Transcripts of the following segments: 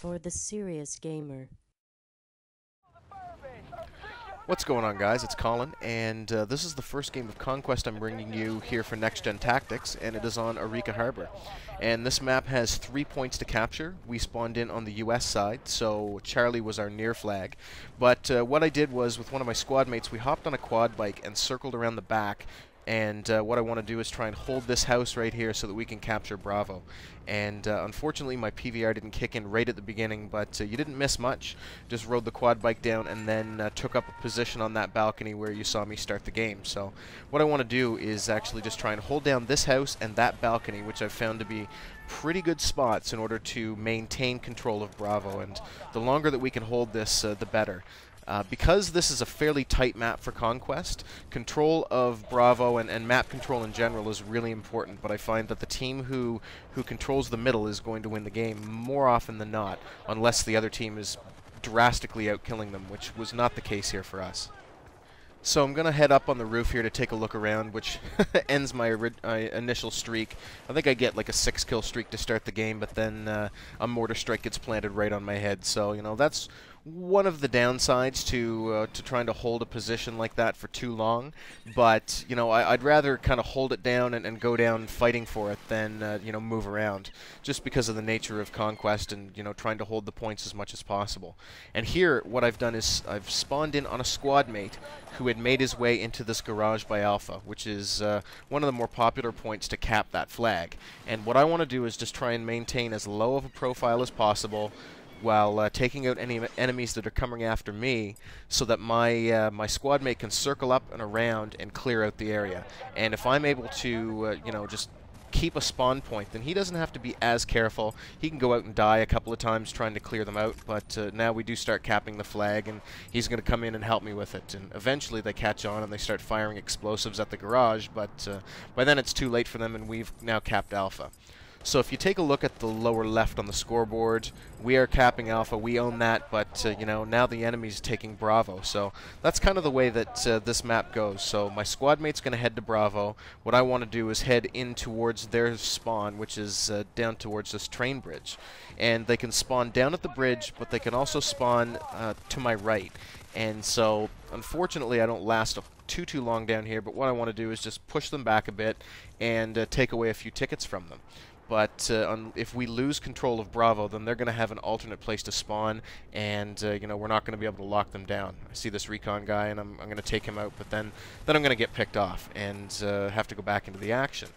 for the serious gamer. What's going on, guys? It's Colin, and this is the first game of Conquest I'm bringing you here for Next Gen Tactics, and it is on Arica Harbor. And this map has 3 points to capture. We spawned in on the US side, so Charlie was our near flag. But what I did was, with one of my squad mates, we hopped on a quad bike and circled around the back. And what I want to do is try and hold this house right here so that we can capture Bravo. And unfortunately my PVR didn't kick in right at the beginning, but you didn't miss much. Just rode the quad bike down and then took up a position on that balcony where you saw me start the game. So what I want to do is actually just try and hold down this house and that balcony, which I've found to be pretty good spots in order to maintain control of Bravo. And the longer that we can hold this, the better. Because this is a fairly tight map for Conquest, control of Bravo and map control in general is really important, but I find that the team who controls the middle is going to win the game more often than not, unless the other team is drastically outkilling them, which was not the case here for us. So I'm going to head up on the roof here to take a look around, which ends my initial streak. I think I get like a 6-kill streak to start the game, but then a mortar strike gets planted right on my head. So, you know, that's one of the downsides to trying to hold a position like that for too long. But, you know, I'd rather kind of hold it down and go down fighting for it than, you know, move around, just because of the nature of Conquest and, you know, trying to hold the points as much as possible. And here, what I've done is I've spawned in on a squad mate who had made his way into this garage by Alpha, which is one of the more popular points to cap that flag. And what I want to do is just try and maintain as low of a profile as possible while taking out any enemies that are coming after me, so that my squad mate can circle up and around and clear out the area. And if I'm able to, you know, just keep a spawn point, then he doesn't have to be as careful. He can go out and die a couple of times trying to clear them out, but now we do start capping the flag, and he's going to come in and help me with it. And eventually they catch on and they start firing explosives at the garage, but by then it's too late for them, and we've now capped Alpha. So if you take a look at the lower left on the scoreboard, we are capping Alpha, we own that, but you know, now the enemy's taking Bravo. So that's kind of the way that this map goes. So my squad mate's going to head to Bravo. What I want to do is head in towards their spawn, which is down towards this train bridge. And they can spawn down at the bridge, but they can also spawn to my right. And so, unfortunately, I don't last too long down here, but what I want to do is just push them back a bit and take away a few tickets from them. But if we lose control of Bravo, then they're going to have an alternate place to spawn, and you know, we're not going to be able to lock them down. I see this recon guy, and I'm going to take him out, but then I'm going to get picked off and have to go back into the action.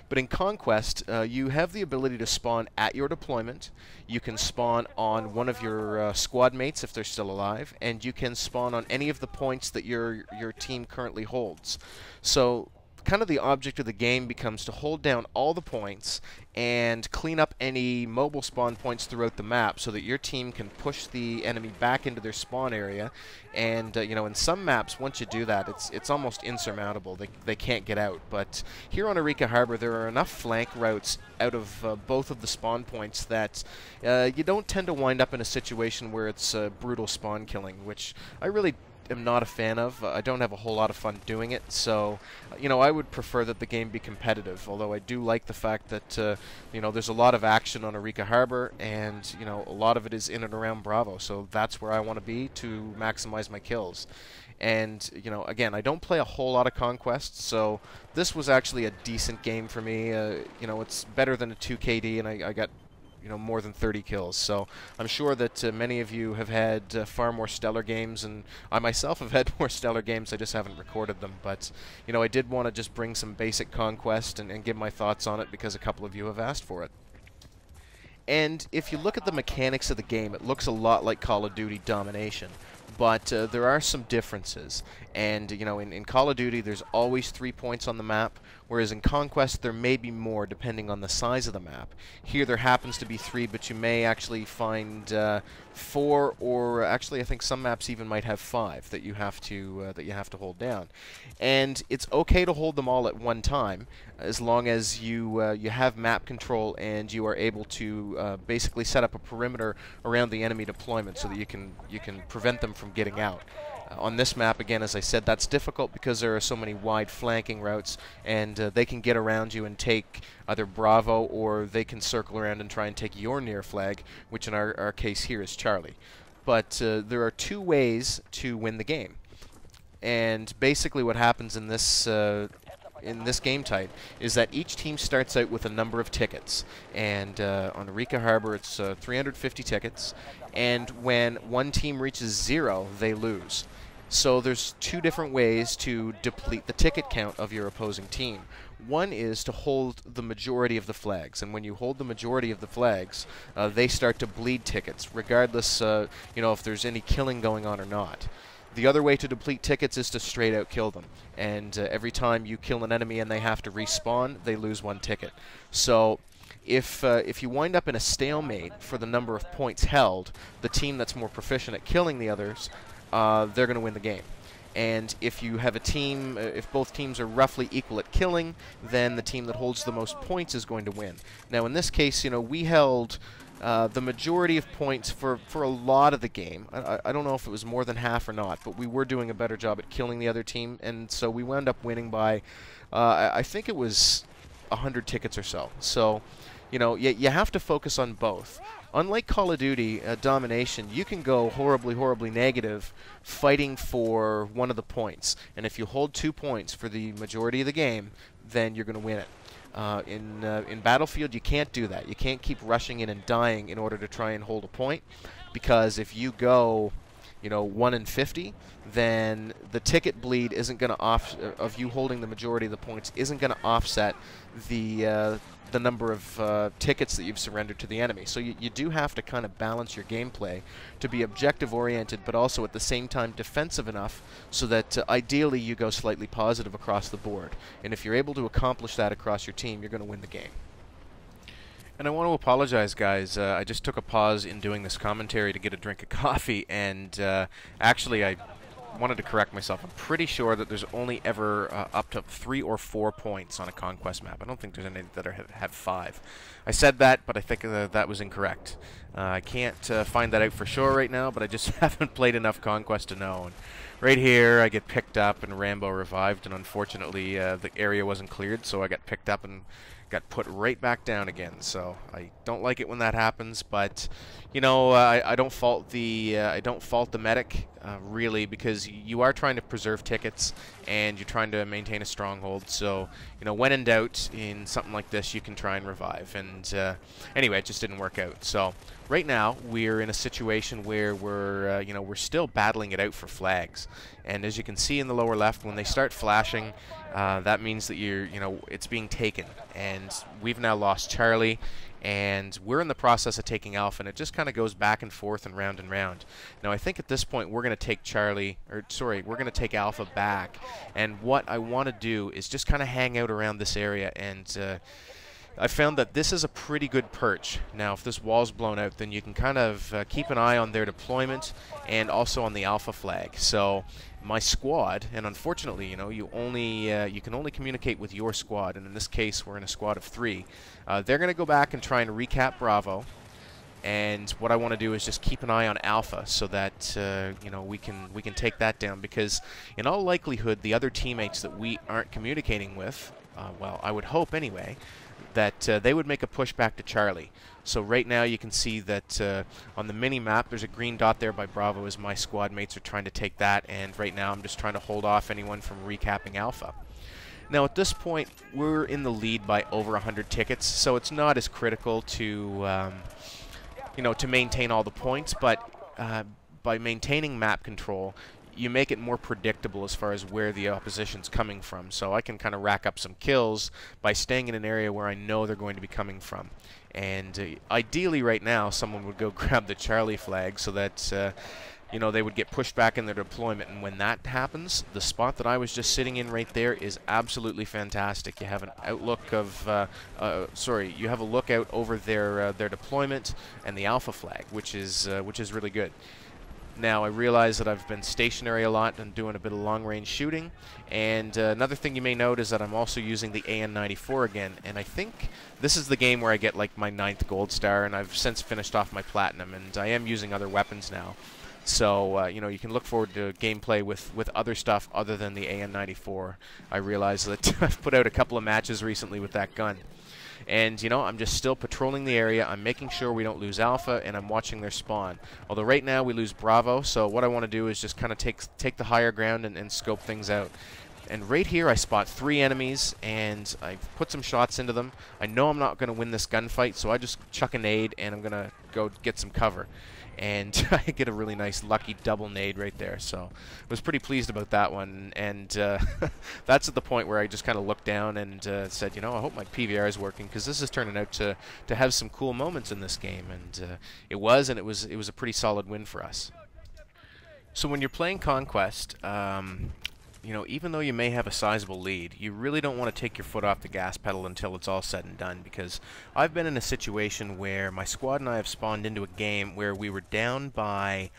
But in Conquest, you have the ability to spawn at your deployment. You can spawn on one of your squad mates if they're still alive, and you can spawn on any of the points that your team currently holds. So kind of the object of the game becomes to hold down all the points and clean up any mobile spawn points throughout the map so that your team can push the enemy back into their spawn area. And you know, in some maps, once you do that, it's almost insurmountable. They can't get out. But here on Arica Harbor, there are enough flank routes out of both of the spawn points that you don't tend to wind up in a situation where it's brutal spawn killing, which I really am not a fan of. I don't have a whole lot of fun doing it, so you know, I would prefer that the game be competitive, although I do like the fact that you know, there's a lot of action on Arica Harbor, and you know, a lot of it is in and around Bravo, so that's where I want to be to maximize my kills. And you know, again, I don't play a whole lot of Conquest, so this was actually a decent game for me. You know, it's better than a 2KD, and I got, you know, more than 30 kills. So I'm sure that many of you have had far more stellar games, and I myself have had more stellar games. I just haven't recorded them. But you know, I did want to just bring some basic Conquest and give my thoughts on it because a couple of you have asked for it. And if you look at the mechanics of the game, it looks a lot like Call of Duty Domination. But there are some differences. And, you know, in Call of Duty, there's always 3 points on the map, whereas in Conquest, there may be more depending on the size of the map. Here, there happens to be 3, but you may actually find 4, or actually, I think some maps even might have 5 that you have to hold down. And it's okay to hold them all at one time, as long as you have map control and you are able to basically set up a perimeter around the enemy deployment so that you can prevent them from getting out. On this map, again, as I said, that's difficult because there are so many wide flanking routes, and they can get around you and take either Bravo, or they can circle around and try and take your near flag, which in our case here is Charlie. But there are two ways to win the game. And basically what happens in this game type is that each team starts out with a number of tickets, and on Arica Harbor it's 350 tickets, and when one team reaches 0, they lose. So there's two different ways to deplete the ticket count of your opposing team. One is to hold the majority of the flags, and when you hold the majority of the flags, they start to bleed tickets, regardless if there's any killing going on or not. The other way to deplete tickets is to straight out kill them, and every time you kill an enemy and they have to respawn, they lose 1 ticket. So if you wind up in a stalemate for the number of points held, the team that's more proficient at killing the others, they're going to win the game. And if you have a team, if both teams are roughly equal at killing, then the team that holds the most points is going to win. Now in this case, we held the majority of points for a lot of the game. I don't know if it was more than half or not, but we were doing a better job at killing the other team, and so we wound up winning by, I think it was 100 tickets or so. So, you have to focus on both. Unlike Call of Duty Domination, you can go horribly, horribly negative fighting for one of the points. And if you hold 2 points for the majority of the game, then you're going to win it. In Battlefield, you can't do that. You can't keep rushing in and dying in order to try and hold a point, because if you go 1 in 50, then the ticket bleed isn't going to of you holding the majority of the points isn't going to offset the number of tickets that you've surrendered to the enemy. So you do have to kind of balance your gameplay to be objective oriented, but also at the same time defensive enough so that ideally you go slightly positive across the board. And if you're able to accomplish that across your team, you're going to win the game. And I want to apologize, guys. I just took a pause in doing this commentary to get a drink of coffee, and actually I wanted to correct myself. I'm pretty sure that there's only ever up to 3 or 4 points on a Conquest map. I don't think there's any that have 5. I said that, but I think that was incorrect. I can't find that out for sure right now, but I just haven't played enough Conquest to know. And right here, I get picked up and Rambo revived, and unfortunately the area wasn't cleared, so I got picked up and got put right back down again. So I don't like it when that happens, but I don't fault the medic really, because you are trying to preserve tickets and you're trying to maintain a stronghold. So when in doubt in something like this, you can try and revive. And anyway, it just didn't work out. So right now we're in a situation where we're still battling it out for flags. And as you can see in the lower left, when they start flashing, that means that it's being taken. And we've now lost Charlie, and we're in the process of taking Alpha, and it just kind of goes back and forth and round and round. Now I think at this point we're going to take we're going to take Alpha back, and what I want to do is just kind of hang out around this area, and I found that this is a pretty good perch. Now if this wall's blown out, then you can kind of keep an eye on their deployment and also on the Alpha flag. So my squad, and unfortunately, you can only communicate with your squad, and in this case, we're in a squad of 3. They're going to go back and try and recap Bravo, and what I want to do is just keep an eye on Alpha so that we can take that down, because in all likelihood, the other teammates that we aren't communicating with, well, I would hope anyway, that they would make a push back to Charlie. So right now you can see that on the mini-map there's a green dot there by Bravo as my squad mates are trying to take that, and right now I'm just trying to hold off anyone from recapping Alpha. Now at this point we're in the lead by over 100 tickets, so it's not as critical to to maintain all the points, but by maintaining map control, you make it more predictable as far as where the opposition's coming from. So I can kind of rack up some kills by staying in an area where I know they're going to be coming from. And ideally right now someone would go grab the Charlie flag so that they would get pushed back in their deployment. And when that happens, the spot that I was just sitting in right there is absolutely fantastic. You have an outlook of you have a lookout over their deployment and the Alpha flag, which is really good. Now I realize that I've been stationary a lot and doing a bit of long-range shooting, and another thing you may note is that I'm also using the AN-94 again, and I think this is the game where I get like my 9th gold star, and I've since finished off my platinum, and I am using other weapons now. So, you know, you can look forward to gameplay with other stuff other than the AN-94. I realize that I've put out a couple of matches recently with that gun. And, you know, I'm just still patrolling the area. I'm making sure we don't lose Alpha, and I'm watching their spawn. Although right now we lose Bravo, so what I want to do is just kind of take the higher ground and scope things out. And right here I spot 3 enemies, and I put some shots into them. I know I'm not going to win this gunfight, so I just chuck a nade, and I'm going to go get some cover. And I get a really nice lucky double nade right there, so I was pretty pleased about that one. And that's at the point where I just kind of looked down and said, you know, I hope my PVR is working, because this is turning out to have some cool moments in this game. And it was a pretty solid win for us. So when you're playing Conquest, you know, even though you may have a sizable lead, you really don't want to take your foot off the gas pedal until it's all said and done, because I've been in a situation where my squad and I have spawned into a game where we were down by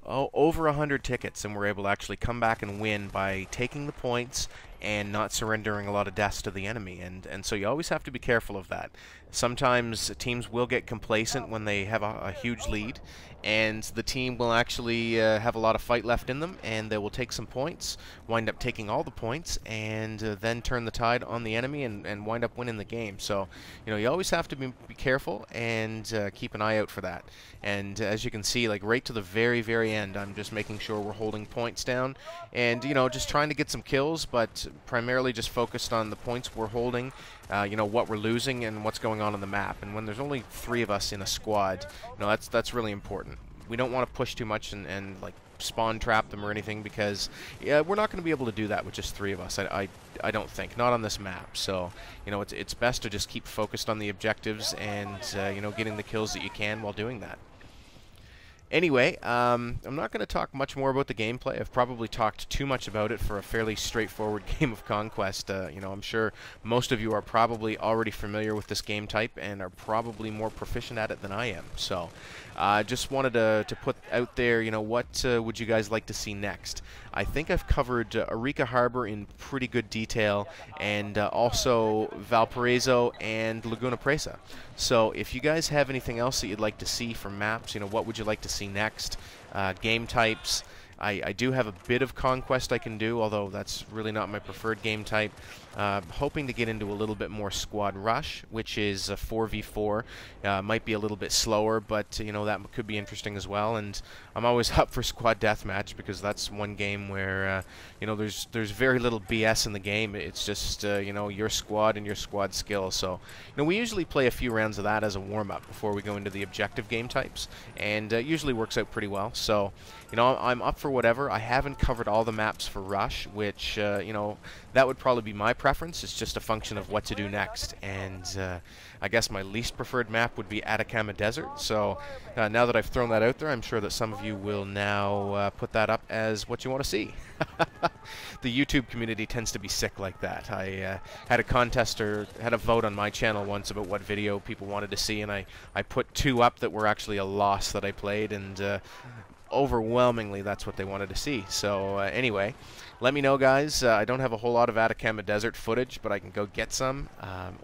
over 100 tickets, and we're able to actually come back and win by taking the points and not surrendering a lot of deaths to the enemy. And so you always have to be careful of that. Sometimes teams will get complacent when they have a huge lead, and the team will actually have a lot of fight left in them, and they will take some points, wind up taking all the points, and then turn the tide on the enemy and wind up winning the game. So, you know, you always have to be careful and keep an eye out for that. And as you can see, like right to the very, very end, I'm just making sure we're holding points down, and, you know, just trying to get some kills, but primarily just focused on the points we're holding, you know, what we're losing and what's going on the map. And when there's only 3 of us in a squad, you know, that's really important. We don't want to push too much and like spawn trap them or anything, because we're not going to be able to do that with just 3 of us. I don't think, not on this map. So, you know, it's best to just keep focused on the objectives and you know, getting the kills that you can while doing that. Anyway, I'm not going to talk much more about the gameplay. I've probably talked too much about it for a fairly straightforward game of Conquest. You know, I'm sure most of you are probably already familiar with this game type and are probably more proficient at it than I am. So, just wanted to put out there, you know, what would you guys like to see next? I think I've covered Arica Harbor in pretty good detail, and also Valparaiso and Laguna Presa. So if you guys have anything else that you'd like to see from maps, you know, what would you like to see next? Game types. I do have a bit of Conquest I can do, although that's really not my preferred game type. Hoping to get into a little bit more Squad Rush, which is a 4v4. Might be a little bit slower, but you know, that could be interesting as well. And I'm always up for Squad Deathmatch, because that's one game where you know, there's very little BS in the game. It's just you know, your squad and your squad skill. So, you know, we usually play a few rounds of that as a warm-up before we go into the objective game types, and usually works out pretty well. So, you know, I'm up for whatever. I haven't covered all the maps for Rush, which you know, that would probably be my preference. It's just a function of what to do next. And I guess my least preferred map would be Atacama Desert. So now that I've thrown that out there, I'm sure that some of you will now put that up as what you want to see. The YouTube community tends to be sick like that. I had a contest, or had a vote on my channel once about what video people wanted to see, and I put 2 up that were actually a loss that I played, and overwhelmingly that's what they wanted to see. So anyway, let me know, guys. I don't have a whole lot of Atacama Desert footage, but I can go get some,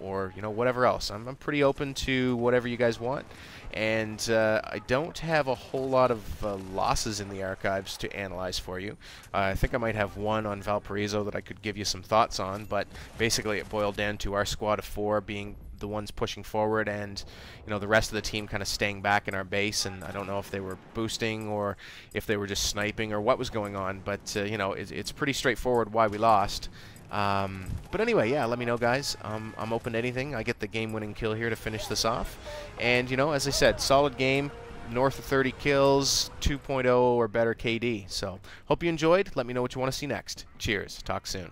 or you know, whatever else. I'm pretty open to whatever you guys want, and I don't have a whole lot of losses in the archives to analyze for you. I think I might have one on Valparaiso that I could give you some thoughts on, but basically it boiled down to our squad of 4 being the ones pushing forward, and you know, the rest of the team kind of staying back in our base. And I don't know if they were boosting or if they were just sniping or what was going on, but you know, it's pretty straightforward why we lost. But anyway, yeah, let me know, guys. I'm open to anything. I get the game-winning kill here to finish this off, and you know, as I said, solid game, north of 30 kills, 2.0 or better KD. So hope you enjoyed. Let me know what you want to see next. Cheers. Talk soon.